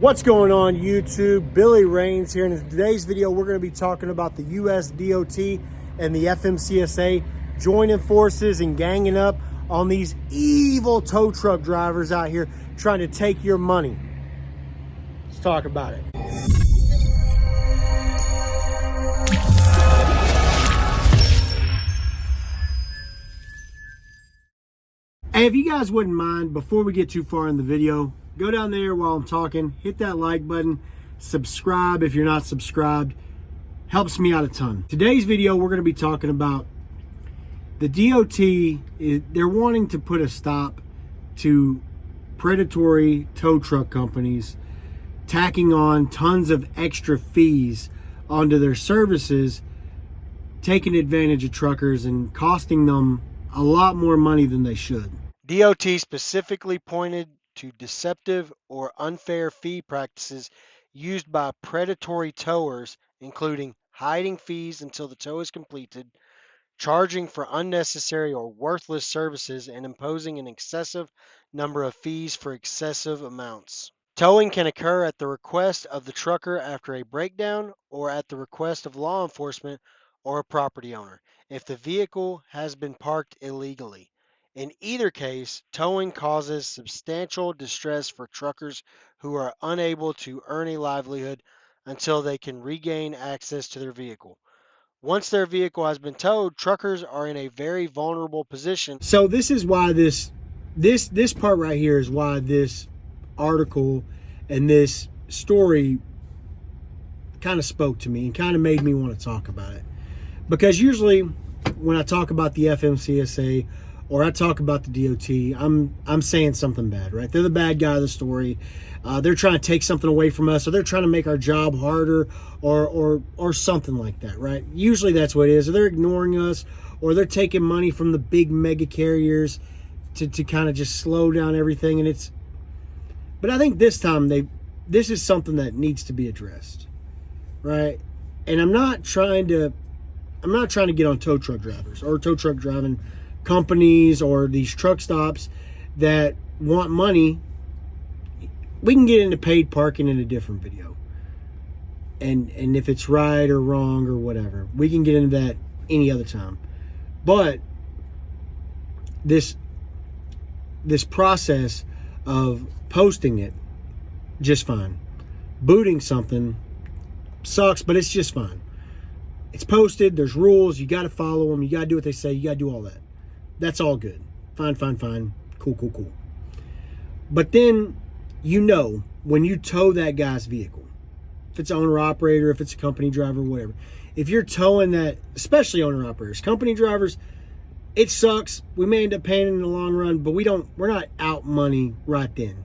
What's going on YouTube? Billy Rains here, and in today's video we're going to be talking about the US DOT and the FMCSA joining forces and ganging up on these evil tow truck drivers out here trying to take your money. Let's talk about it. Hey, if you guys wouldn't mind, before we get too far in the video, go down there while I'm talking, hit that like button, subscribe if you're not subscribed. Helps me out a ton. Today's video, we're going to be talking about the DOT. They're wanting to put a stop to predatory tow truck companies tacking on tons of extra fees onto their services, taking advantage of truckers and costing them a lot more money than they should. DOT specifically pointed to deceptive or unfair fee practices used by predatory towers, including hiding fees until the tow is completed, charging for unnecessary or worthless services, and imposing an excessive number of fees for excessive amounts. Towing can occur at the request of the trucker after a breakdown or at the request of law enforcement or a property owner if the vehicle has been parked illegally. In either case, towing causes substantial distress for truckers who are unable to earn a livelihood until they can regain access to their vehicle. Once their vehicle has been towed, truckers are in a very vulnerable position. So this is why this part right here is why this article and this story kind of spoke to me and kind of made me want to talk about it. Because usually when I talk about the FMCSA or I talk about the DOT, I'm saying something bad, right? They're the bad guy of the story. They're trying to take something away from us, or they're trying to make our job harder, or something like that, right? Usually that's what it is. Or they're ignoring us, or they're taking money from the big mega carriers to kind of just slow down everything. But I think this time this is something that needs to be addressed, right? And I'm not trying to get on tow truck drivers or tow truck driving companies or these truck stops that want money. We can get into paid parking in a different video, and if it's right or wrong or whatever, we can get into that any other time. But this process of posting it, just fine. Booting something sucks, but it's just fine. It's posted, there's rules, you got to follow them, you got to do what they say, you got to do all that. That's all good. Fine. Cool. But then, when you tow that guy's vehicle, if it's owner-operator, if it's a company driver, whatever, if you're towing that, especially owner-operators, company drivers, it sucks. We may end up paying in the long run, but we're not out money right then.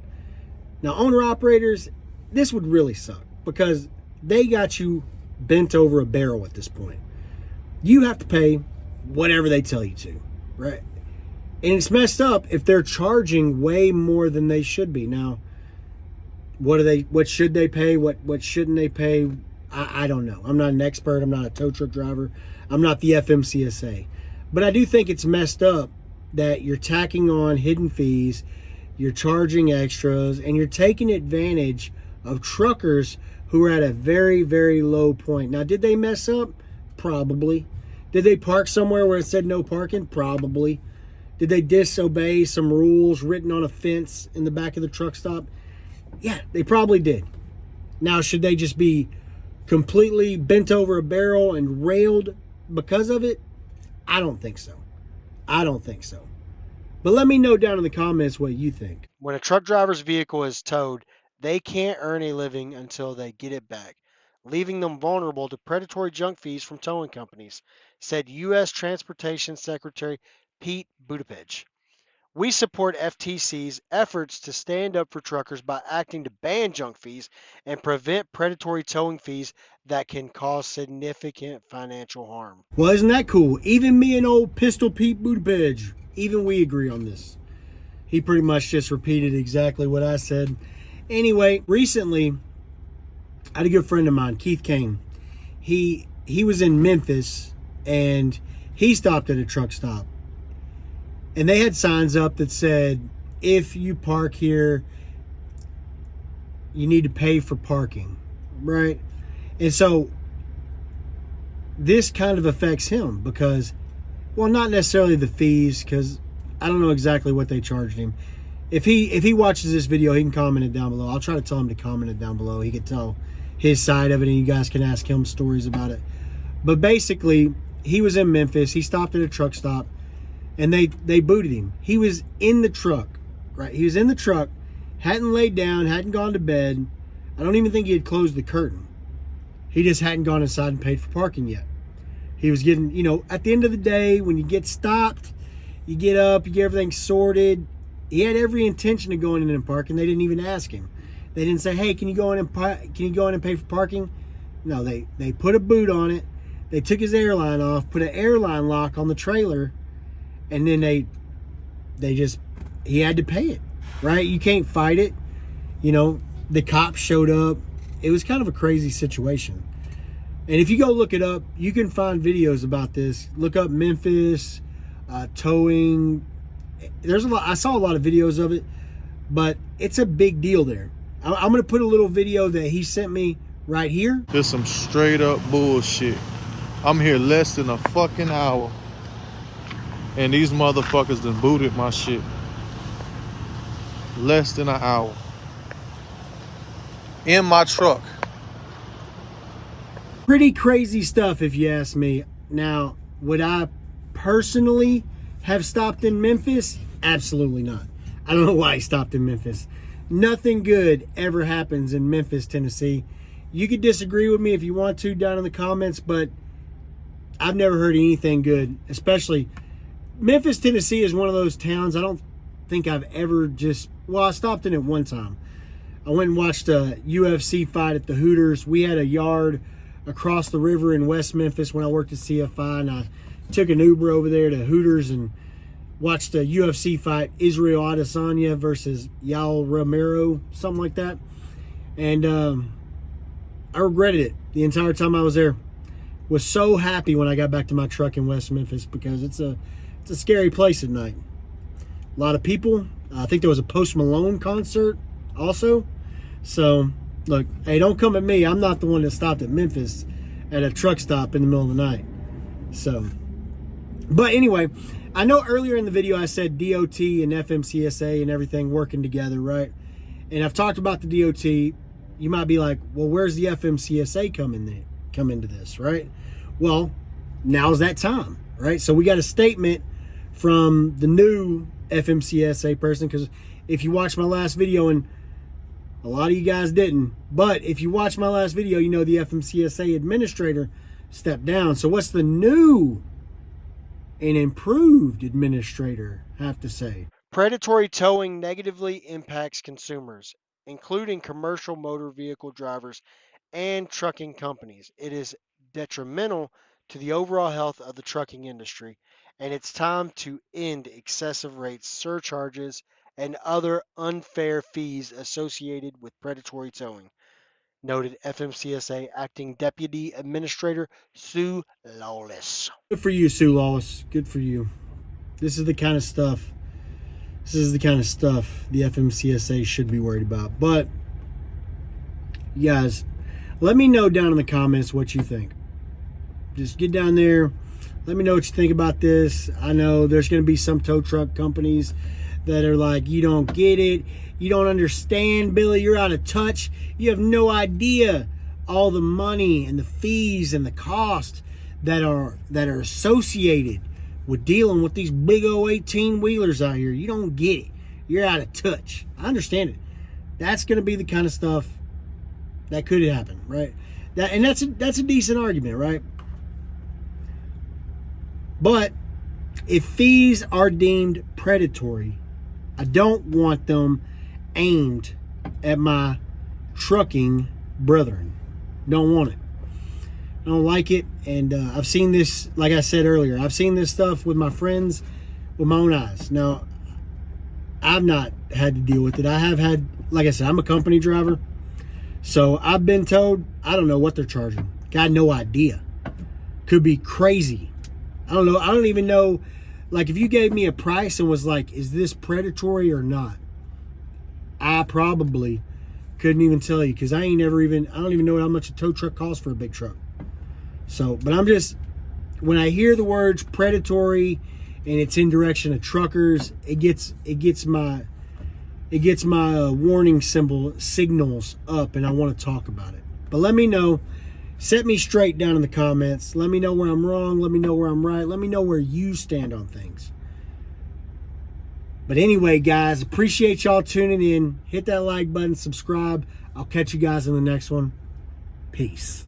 Now, owner-operators, this would really suck because they got you bent over a barrel at this point. You have to pay whatever they tell you to, right? And it's messed up if they're charging way more than they should be. Now, what should they pay? What shouldn't they pay? I don't know. I'm not an expert. I'm not a tow truck driver. I'm not the FMCSA. But I do think it's messed up that you're tacking on hidden fees, you're charging extras, and you're taking advantage of truckers who are at a very, very low point. Now, did they mess up? Probably. Did they park somewhere where it said no parking? Probably. Did they disobey some rules written on a fence in the back of the truck stop? Yeah, they probably did. Now, should they just be completely bent over a barrel and railed because of it? I don't think so. But let me know down in the comments what you think. When a truck driver's vehicle is towed, they can't earn a living until they get it back, leaving them vulnerable to predatory junk fees from towing companies, said U.S. Transportation Secretary Pete Buttigieg. We support FTC's efforts to stand up for truckers by acting to ban junk fees and prevent predatory towing fees that can cause significant financial harm. Well, isn't that cool? Even me and old Pistol Pete Buttigieg, even we agree on this. He pretty much just repeated exactly what I said. Anyway, recently, I had a good friend of mine, Keith Kane. He was in Memphis, and he stopped at a truck stop. And they had signs up that said, if you park here, you need to pay for parking, right? And so this kind of affects him because, well, not necessarily the fees, because I don't know exactly what they charged him. If he watches this video, he can comment it down below. I'll try to tell him to comment it down below. He could tell his side of it, and you guys can ask him stories about it. But basically, he was in Memphis. He stopped at a truck stop, and they booted him. He was in the truck, right? He was in the truck, hadn't laid down, hadn't gone to bed. I don't even think he had closed the curtain. He just hadn't gone inside and paid for parking yet. He was getting, you know, at the end of the day, when you get stopped, you get up, you get everything sorted. He had every intention of going in and parking. They didn't even ask him. They didn't say, "Hey, can you go in and pay for parking?" No, they put a boot on it. They took his airline off, put an airline lock on the trailer, and then he had to pay it, right? You can't fight it. You know, the cops showed up. It was kind of a crazy situation. And if you go look it up, you can find videos about this. Look up Memphis towing. There's a lot. I saw a lot of videos of it, but it's a big deal there. I'm going to put a little video that he sent me right here. This some straight up bullshit. I'm here less than a fucking hour, and these motherfuckers done booted my shit. Less than an hour. In my truck. Pretty crazy stuff, if you ask me. Now, would I personally have stopped in Memphis? Absolutely not. I don't know why he stopped in Memphis. Nothing good ever happens in Memphis, Tennessee. You could disagree with me if you want to down in the comments, but I've never heard anything good. Especially Memphis, Tennessee is one of those towns I don't think I've ever I stopped in it one time. I went and watched a UFC fight at the Hooters. We had a yard across the river in West Memphis when I worked at CFI, and I took an Uber over there to Hooters and watched a UFC fight, Israel Adesanya versus Yael Romero, something like that. And I regretted it the entire time I was there. Was so happy when I got back to my truck in West Memphis because it's a scary place at night. A lot of people. I think there was a Post Malone concert also. So, look, hey, don't come at me. I'm not the one that stopped at Memphis at a truck stop in the middle of the night. So, but anyway, I know earlier in the video I said DOT and FMCSA and everything working together, right? And I've talked about the DOT. You might be like, well, where's the FMCSA come into this, right? Well, now's that time, right? So we got a statement from the new FMCSA person, because if you watched my last video, and a lot of you guys didn't, but if you watched my last video, you know the FMCSA administrator stepped down. So what's the new and improved administrator have to say? Predatory towing negatively impacts consumers, including commercial motor vehicle drivers and trucking companies. It is detrimental to the overall health of the trucking industry, and it's time to end excessive rates, surcharges, and other unfair fees associated with predatory towing, noted FMCSA Acting Deputy Administrator Sue Lawless. Good for you, Sue Lawless. Good for you. This is the kind of stuff the FMCSA should be worried about. But, you guys, let me know down in the comments what you think. Just get down there. Let me know what you think about this. I know there's going to be some tow truck companies that are like, you don't get it. You don't understand, Billy. You're out of touch. You have no idea all the money and the fees and the cost that are associated with dealing with these big old 18-wheelers out here. You don't get it. You're out of touch. I understand it. That's going to be the kind of stuff that could happen, right? That's a decent argument, right? But if fees are deemed predatory, I don't want them aimed at my trucking brethren. Don't want it. I don't like it. And I've seen this, like I said earlier, I've seen this stuff with my friends with my own eyes. Now, I've not had to deal with it. I have had, like I said, I'm a company driver. So I've been told, I don't know what they're charging. Got no idea. Could be crazy. I don't know. I don't even know. Like, if you gave me a price and was like, is this predatory or not? I probably couldn't even tell you because I don't even know how much a tow truck costs for a big truck. So, but I'm just, when I hear the words predatory and it's in direction of truckers, it gets my warning signals up, and I want to talk about it. But let me know. Set me straight down in the comments. Let me know where I'm wrong. Let me know where I'm right. Let me know where you stand on things. But anyway, guys, appreciate y'all tuning in. Hit that like button, subscribe. I'll catch you guys in the next one. Peace.